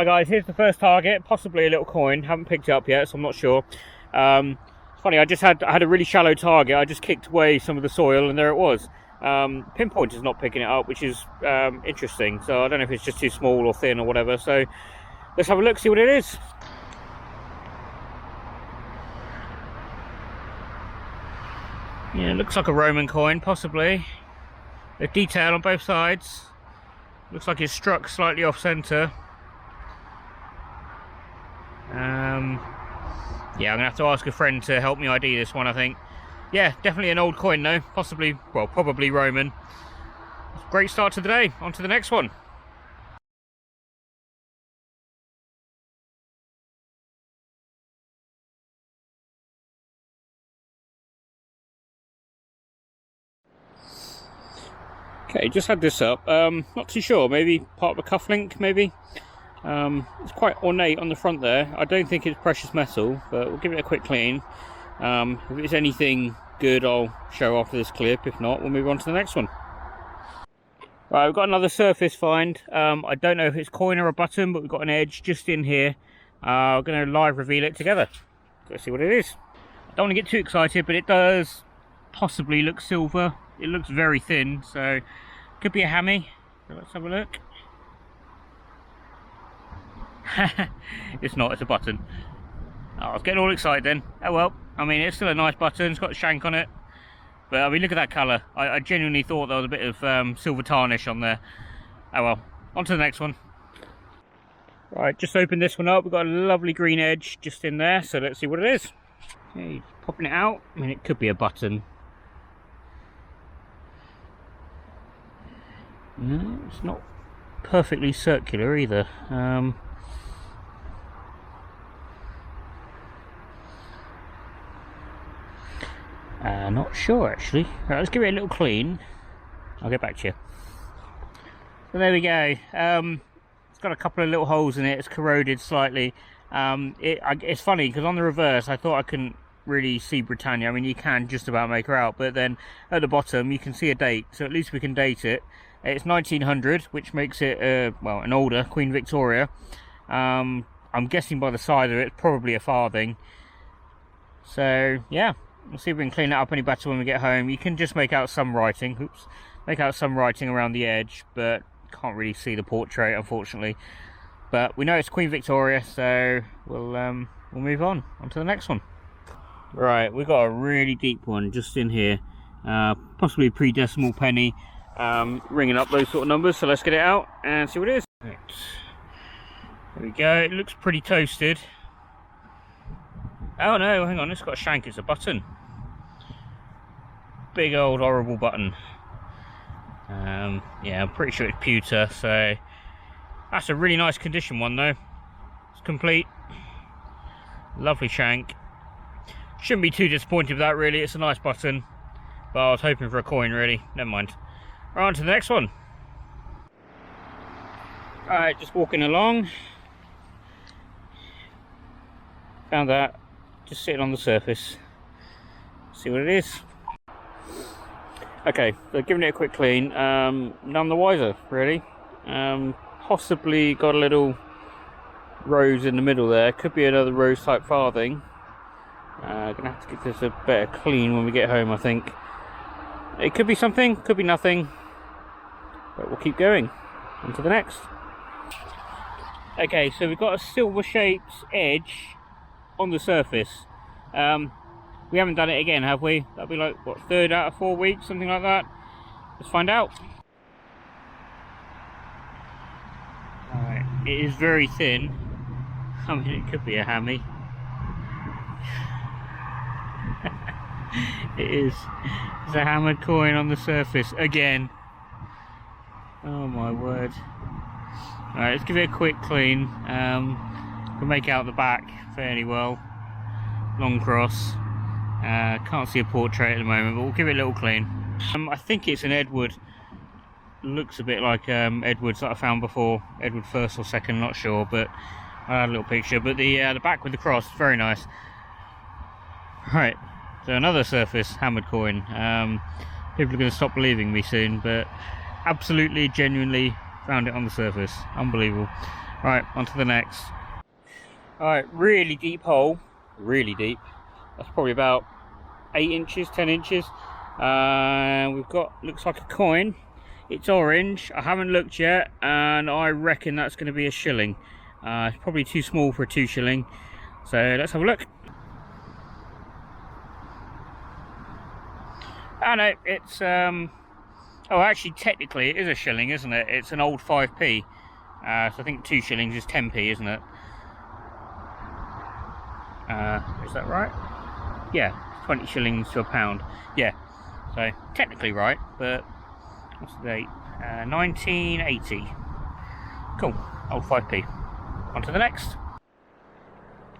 Hi guys, here's the first target, possibly a little coin. Haven't picked it up yet, so I'm not sure. It's funny, I had a really shallow target. I just kicked away some of the soil and there it was. Pinpoint is not picking it up, which is interesting. So I don't know if it's just too small or thin or whatever. So let's have a look, see what it is. Yeah, it looks like a Roman coin, possibly. The detail on both sides. Looks like it's struck slightly off centre. Yeah, I'm gonna have to ask a friend to help me ID this one, I think. Yeah, definitely an old coin though, possibly, well, probably Roman. Great start to the day, on to the next one. Okay, just had this up, not too sure, maybe part of a cufflink, maybe. It's quite ornate on the front there. I don't think it's precious metal, but we'll give it a quick clean. If it's anything good, I'll show after this clip. If not, we'll move on to the next one. Right, we've got another surface find. I don't know if it's coin or a button, but we've got an edge just in here. We're going to live reveal it together. Let's see what it is. I don't want to get too excited, but it does possibly look silver. It looks very thin, so could be a hammy. So let's have a look. It's not, it's a button. Oh, I was getting all excited then. Oh well, I mean, it's still a nice button. It's got a shank on it. But I mean, look at that colour. I genuinely thought there was a bit of silver tarnish on there. Oh well, on to the next one. Right, just opened this one up. We've got a lovely green edge just in there, so let's see what it is. Okay, popping it out. I mean, it could be a button. No, it's not perfectly circular either. Not sure actually. Right, let's give it a little clean. I'll get back to you. So there we go. It's got a couple of little holes in it. It's corroded slightly. It's funny because on the reverse I thought I couldn't really see Britannia. I mean, you can just about make her out, but then at the bottom you can see a date, so at least we can date it. It's 1900, which makes it well, an older Queen Victoria. I'm guessing by the size of it, it's probably a farthing. So yeah, we'll see if we can clean it up any better when we get home. You can just make out some writing. Oops, make out some writing around the edge, but can't really see the portrait, unfortunately. But we know it's Queen Victoria, so we'll move on to the next one. Right, we've got a really deep one just in here, possibly a pre-decimal penny, ringing up those sort of numbers. So let's get it out and see what it is. Right. There we go. It looks pretty toasted. Oh no, hang on, it's got a shank. It's a button. Big old horrible button. Yeah, I'm pretty sure it's pewter, so that's a really nice condition one though. It's complete. Lovely shank. Shouldn't be too disappointed with that really. It's a nice button, but I was hoping for a coin really. Never mind. Right, on to the next one. Alright, just walking along. Found that. Just sitting on the surface. See what it is. Okay, so giving it a quick clean. None the wiser, really. Possibly got a little rose in the middle there. Could be another rose type farthing. Gonna have to give this a better clean when we get home, I think. It could be something, could be nothing. But we'll keep going. On to the next. Okay, so we've got a silver shaped edge on the surface. We haven't done it again, have we? That'll be like, what, 3rd out of 4 weeks, something like that. Let's find out. Alright, it is very thin. I mean, it could be a hammy. It is. It's a hammered coin on the surface again. Oh my word. Alright, let's give it a quick clean. We'll make out the back fairly well. Long cross. Can't see a portrait at the moment, but we'll give it a little clean. I think it's an Edward. Looks a bit like Edwards that I found before. Edward 1st or 2nd, not sure, but I had a little picture. But the back with the cross, very nice. Right, so another surface hammered coin. People are going to stop believing me soon, but absolutely, genuinely found it on the surface. Unbelievable. Right, on to the next. Alright, really deep hole, really deep. That's probably about 8 inches, 10 inches. We've got, looks like a coin. It's orange, I haven't looked yet, and I reckon that's going to be a shilling. It's probably too small for a 2 shilling, so let's have a look. Oh no, it's, oh actually technically it is a shilling, isn't it? It's an old 5p, so I think 2 shillings is 10p, isn't it? Is that right? Yeah, 20 shillings to a pound. Yeah, so technically right, but what's the date? 1980. Cool, old 5p. On to the next.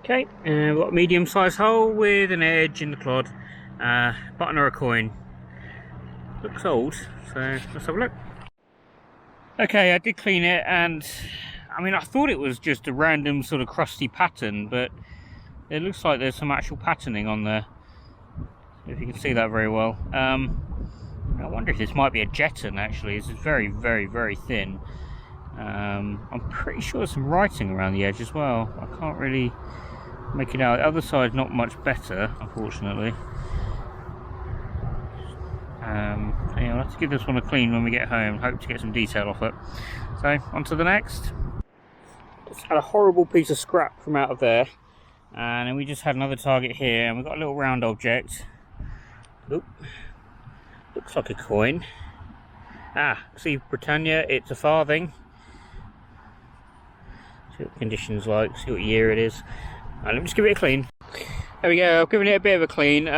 Okay, we've got a medium-sized hole with an edge in the clod, button or a coin. Looks old, so let's have a look. Okay, I did clean it, and I mean, I thought it was just a random sort of crusty pattern, but it looks like there's some actual patterning on there, if you can see that very well. I wonder if this might be a jeton actually. This is very, very, very thin. I'm pretty sure there's some writing around the edge as well. I can't really make it out. The other side's not much better, unfortunately. Yeah, I'll have to give this one a clean when we get home. Hope to get some detail off it. So, on to the next. Just had a horrible piece of scrap from out of there. And then we just had another target here, and we've got a little round object. Oop. Looks like a coin. Ah, see Britannia, it's a farthing. See what the condition's like, see what year it is. Let me just give it a clean. There we go, I've given it a bit of a clean.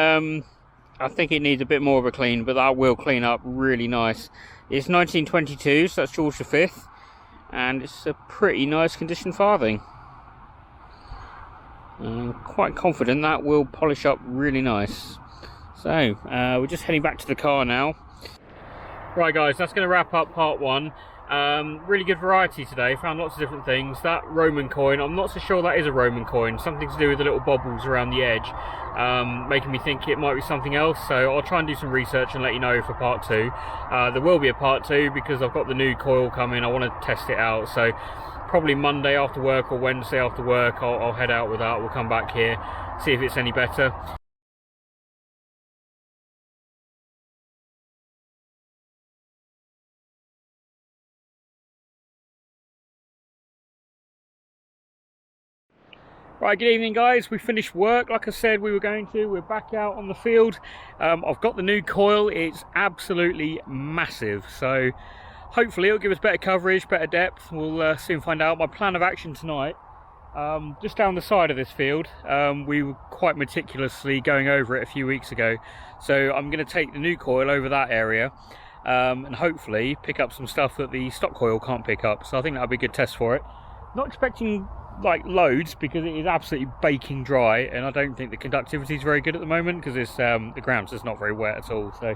I think it needs a bit more of a clean, but that will clean up really nice. It's 1922, so that's George V, and it's a pretty nice condition farthing. I'm quite confident that will polish up really nice. So, we're just heading back to the car now. Right guys, that's going to wrap up part 1. Really good variety today, found lots of different things. That Roman coin, I'm not so sure that is a Roman coin, something to do with the little bobbles around the edge, making me think it might be something else, so I'll try and do some research and let you know for part 2. There will be a part 2 because I've got the new coil coming, I want to test it out, so probably Monday after work or Wednesday after work I'll head out with that. We'll come back here, see if it's any better. Right, good evening guys, we finished work like I said we were going to. We're back out on the field. I've got the new coil, it's absolutely massive, so hopefully it'll give us better coverage, better depth. We'll soon find out. My plan of action tonight, just down the side of this field, we were quite meticulously going over it a few weeks ago, so I'm going to take the new coil over that area and hopefully pick up some stuff that the stock coil can't pick up, so I think that'll be a good test for it. Not expecting like loads because it is absolutely baking dry, and I don't think the conductivity is very good at the moment because it's the ground's just not very wet at all. So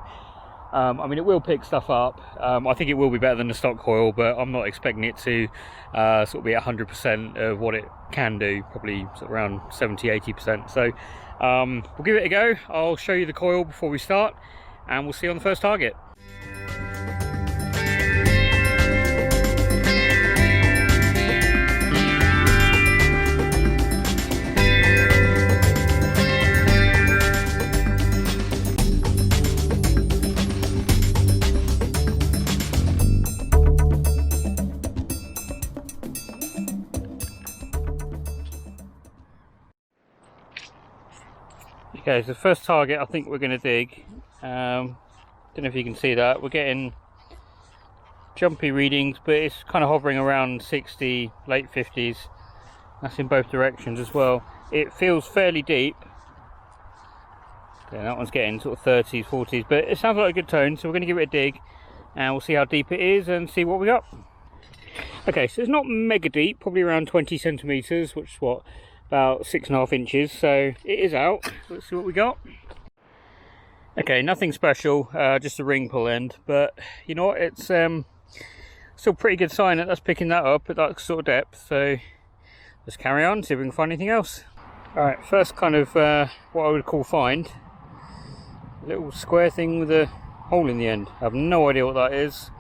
I mean, it will pick stuff up. I think it will be better than the stock coil, but I'm not expecting it to sort of be 100% of what it can do, probably sort of around 70-80%. So we'll give it a go. I'll show you the coil before we start, and we'll see you on the first target. Okay, so the first target I think we're going to dig, don't know if you can see that, we're getting jumpy readings, but it's kind of hovering around 60, late 50s, that's in both directions as well. It feels fairly deep. Okay, that one's getting sort of 30s, 40s, but it sounds like a good tone, so we're going to give it a dig, and we'll see how deep it is and see what we got. Okay, so it's not mega deep, probably around 20 centimetres, which is what? About 6.5 inches, so it is out. Let's see what we got. Okay, nothing special, just a ring pull end, but you know what, it's still pretty good sign that that's picking that up at that sort of depth, so let's carry on, see if we can find anything else. Alright, first kind of what I would call find, a little square thing with a hole in the end. I have no idea what that is.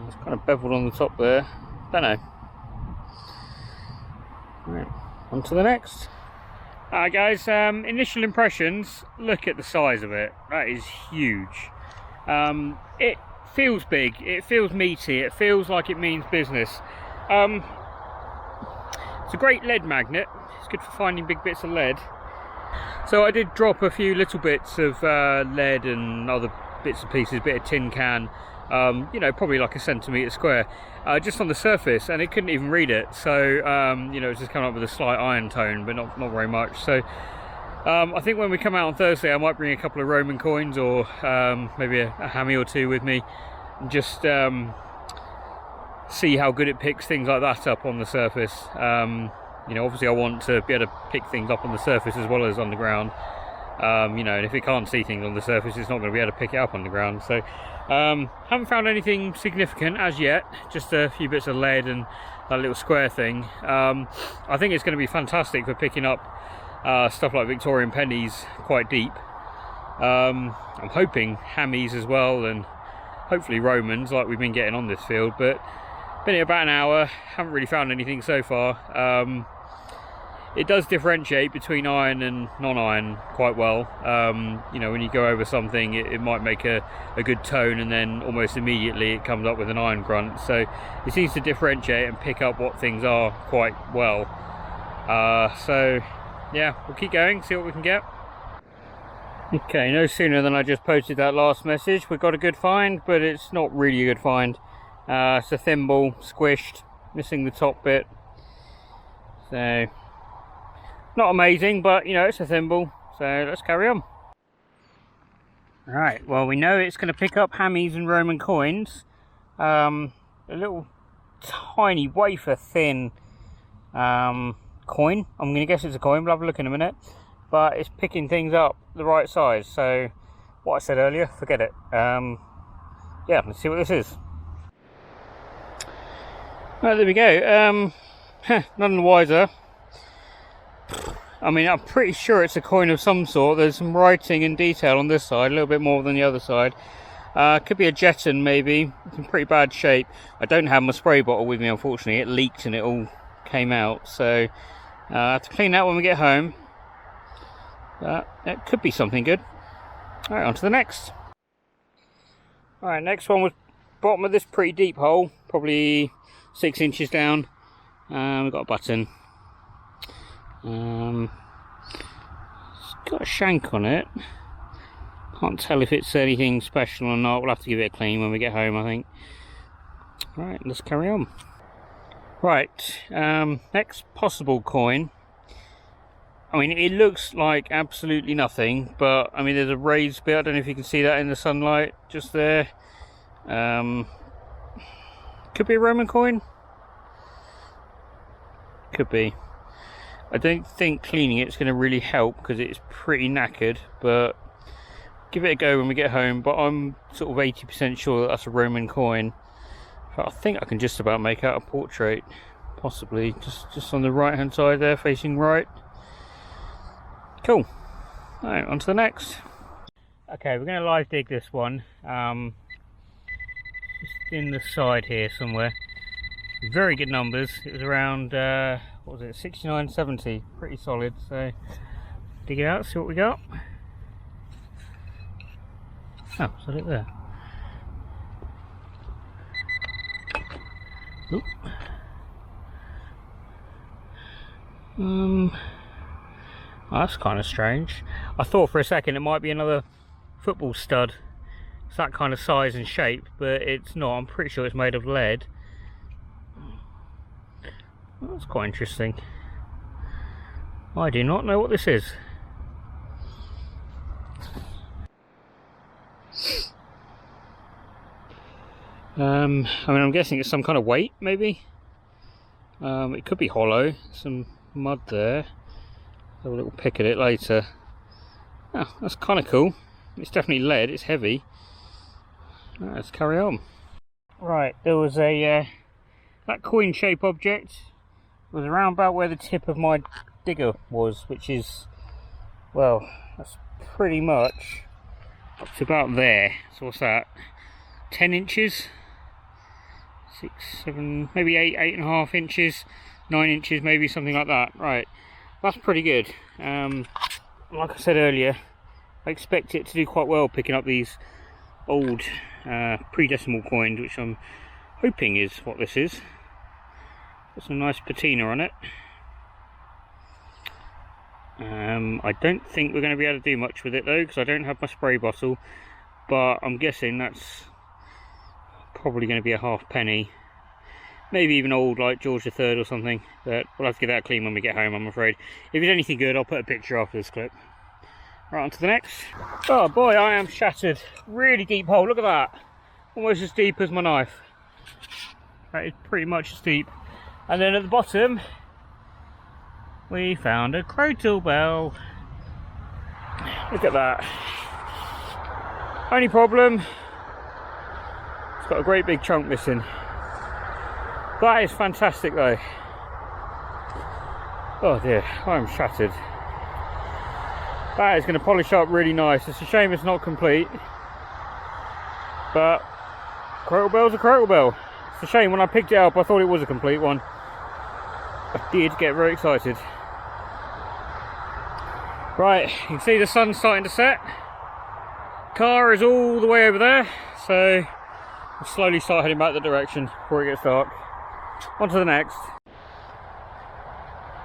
It's kind of beveled on the top there, don't know. Right, on to the next. Alright guys, initial impressions, look at the size of it. That is huge. It feels big, it feels meaty, it feels like it means business. It's a great lead magnet, it's good for finding big bits of lead. So I did drop a few little bits of lead and other bits and pieces, a bit of tin can, you know, probably like a centimetre square, just on the surface, and it couldn't even read it. So you know, it's just coming up with a slight iron tone, but not very much. So I think when we come out on Thursday, I might bring a couple of Roman coins or maybe a hammy or two with me, and just see how good it picks things like that up on the surface. You know, obviously I want to be able to pick things up on the surface as well as on the ground. You know, and if it can't see things on the surface, it's not going to be able to pick it up on the ground. So haven't found anything significant as yet, just a few bits of lead and that little square thing. I think it's going to be fantastic for picking up stuff like Victorian pennies quite deep. I'm hoping hammies as well, and hopefully Romans like we've been getting on this field, but been here about an hour, haven't really found anything so far. It does differentiate between iron and non-iron quite well. You know, when you go over something, it might make a good tone, and then almost immediately it comes up with an iron grunt. So it seems to differentiate and pick up what things are quite well. So yeah, we'll keep going, see what we can get. Okay, no sooner than I just posted that last message, we've got a good find, but it's not really a good find. It's a thimble, squished, missing the top bit. So not amazing, but you know, it's a thimble, so let's carry on. Right, well, we know it's going to pick up hammies and Roman coins. A little tiny wafer thin coin. I'm going to guess it's a coin, we'll have a look in a minute. But it's picking things up the right size, so what I said earlier, forget it. Yeah, let's see what this is. Right, there we go. None the wiser. I mean, I'm pretty sure it's a coin of some sort. There's some writing and detail on this side, a little bit more than the other side. Could be a jeton maybe. It's in pretty bad shape. I don't have my spray bottle with me, unfortunately. It leaked and it all came out, so I have to clean that when we get home. It could be something good. Alright, on to the next. Alright, next one was bottom of this pretty deep hole, probably 6 inches down. We've got a button. It's got a shank on it. Can't tell if it's anything special or not. We'll have to give it a clean when we get home, I think. Right, let's carry on. Right, next possible coin. I mean, it looks like absolutely nothing, but I mean, there's a raised bit. I don't know if you can see that in the sunlight, just there. Could be a Roman coin. Could be. I don't think cleaning it's going to really help because it's pretty knackered, but give it a go when we get home. But I'm sort of 80% sure that that's a Roman coin. But I think I can just about make out a portrait, possibly just on the right hand side there, facing right. Cool. Alright, on to the next. Okay, we're going to live dig this one. Just in the side here somewhere. Very good numbers. It was around, what was it, 69, 70. Pretty solid. So, dig it out, see what we got. Oh, is that it there? Oop. Oh, that's kind of strange. I thought for a second it might be another football stud. It's that kind of size and shape, but it's not. I'm pretty sure it's made of lead. That's quite interesting. I do not know what this is. I mean, I'm guessing it's some kind of weight, maybe. It could be hollow. Some mud there. Have a little pick at it later. Oh, that's kind of cool. It's definitely lead. It's heavy. Right, let's carry on. Right, there was a that coin-shaped object was around about where the tip of my digger was, which is, well, that's pretty much up to about there. So what's that? 10 inches? 6, 7, maybe 8, 8.5 inches. 9 inches, maybe something like that. Right, that's pretty good. Like I said earlier, I expect it to do quite well picking up these old pre-decimal coins, which I'm hoping is what this is. Got some nice patina on it. I don't think we're going to be able to do much with it though, because I don't have my spray bottle, but I'm guessing that's probably going to be a halfpenny, maybe even old like George III or something, but we'll have to give that a clean when we get home, I'm afraid. If it's anything good, I'll put a picture after this clip. Right, on to the next. Oh boy, I am shattered. Really deep hole, look at that. Almost as deep as my knife. That is pretty much as deep. And then at the bottom, we found a crotal bell. Look at that. Only problem, it's got a great big chunk missing. That is fantastic though. Oh dear, I'm shattered. That is going to polish up really nice. It's a shame it's not complete, but crotal bell's a crotal bell. It's a shame, when I picked it up I thought it was a complete one. I did get very excited. Right, you can see the sun's starting to set. Car is all the way over there, so I'll slowly start heading back the direction before it gets dark. On to the next.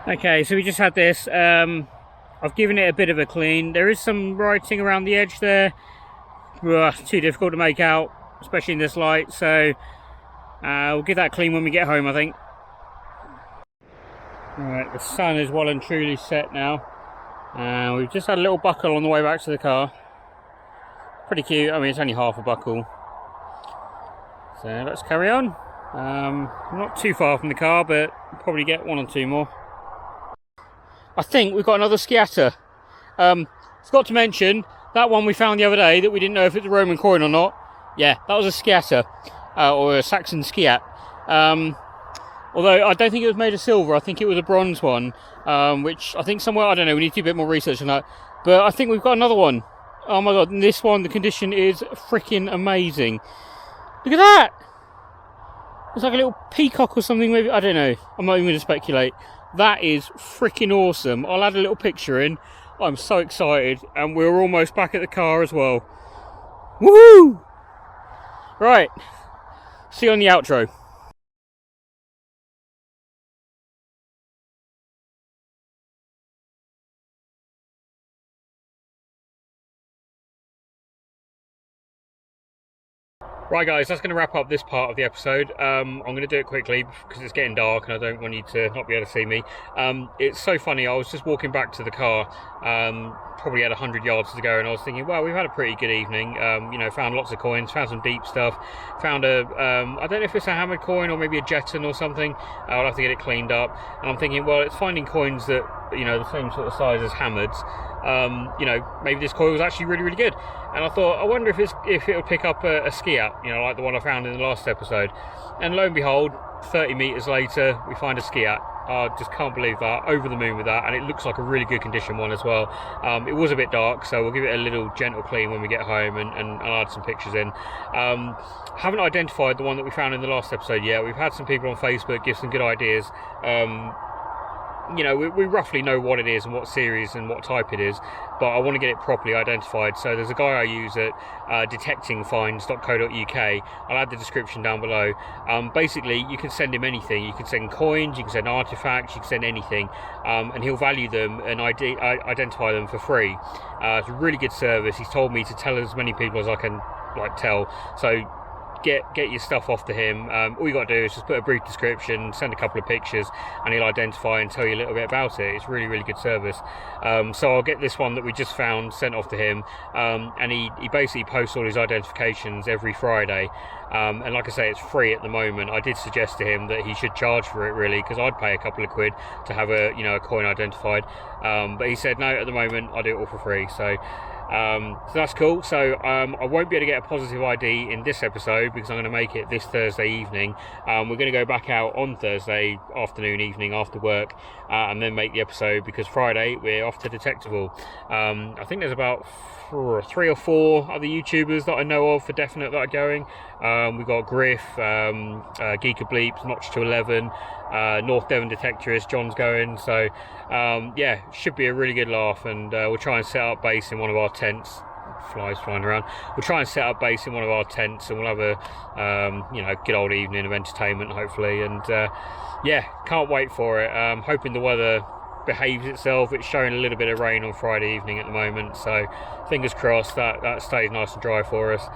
Okay, so we just had this. I've given it a bit of a clean. There is some writing around the edge there. It's too difficult to make out, especially in this light, so we'll give that a clean when we get home, I think. Alright, the sun is well and truly set now. We've just had a little buckle on the way back to the car. Pretty cute. I mean, it's only half a buckle. So let's carry on. Not too far from the car, but probably get one or two more. I think we've got another sciatta. Forgot to mention that one we found the other day that we didn't know if it's a Roman coin or not. Yeah, that was a sciatta, or a Saxon Sceat. Although I don't think it was made of silver. I think it was a bronze one, which I think somewhere, I don't know, we need to do a bit more research on that. But I think we've got another one. Oh my god, and this one, the condition is freaking amazing. Look at that! It's like a little peacock or something, maybe, I don't know. I'm not even going to speculate. That is freaking awesome. I'll add a little picture in. I'm so excited, and we're almost back at the car as well. Woohoo! Right, see you on the outro. Right guys, that's going to wrap up this part of the episode. I'm going to do it quickly because it's getting dark and I don't want you to not be able to see me. It's so funny, I was just walking back to the car, probably had 100 yards to go, and I was thinking, well, we've had a pretty good evening. You know, found lots of coins, found some deep stuff, found a, I don't know if it's a hammered coin or maybe a jeton or something. I'll have to get it cleaned up. And I'm thinking, well, it's finding coins that, you know, the same sort of size as hammers. You know, maybe this coin was actually really, really good. And I thought, I wonder if it would pick up a Sceat, you know, like the one I found in the last episode. And lo and behold, 30 meters later, we find a Sceat. I just can't believe that. Over the moon with that, and it looks like a really good condition one as well. It was a bit dark, so we'll give it a little gentle clean when we get home, and I'll add some pictures in. Haven't identified the one that we found in the last episode yet. We've had some people on Facebook give some good ideas. You know, we roughly know what it is and what series and what type it is, but I want to get it properly identified. So there's a guy I use at detectingfinds.co.uk. I'll add the description down below. Basically, you can send him anything. You can send coins, you can send artifacts, you can send anything, and he'll value them and identify them for free. It's a really good service. He's told me to tell as many people as I can tell. So get your stuff off to him. All you got to do is just put a brief description, send a couple of pictures, and he'll identify and tell you a little bit about it. It's really, really good service. So I'll get this one that we just found sent off to him, and he basically posts all his identifications every Friday. And like I say, it's free at the moment. I did suggest to him that he should charge for it, really, because I'd pay a couple of quid to have a coin identified, but he said no, at the moment I do it all for free. So that's cool. So I won't be able to get a positive ID in this episode because I'm going to make it this Thursday evening. We're going to go back out on Thursday afternoon, evening after work, and then make the episode, because Friday we're off to Detectival. I think there's about 3 or 4 other YouTubers that I know of for definite that are going. We've got Griff, Geek of Bleeps, Notch to 11, North Devon Detectorist, John's going, so yeah, should be a really good laugh. And we'll try and set up base in one of our tents. Flies flying around. We'll try and set up base in one of our tents, and we'll have a you know, good old evening of entertainment, hopefully. And yeah, can't wait for it. Hoping the weather behaves itself. It's showing a little bit of rain on Friday evening at the moment, so fingers crossed that stays nice and dry for us.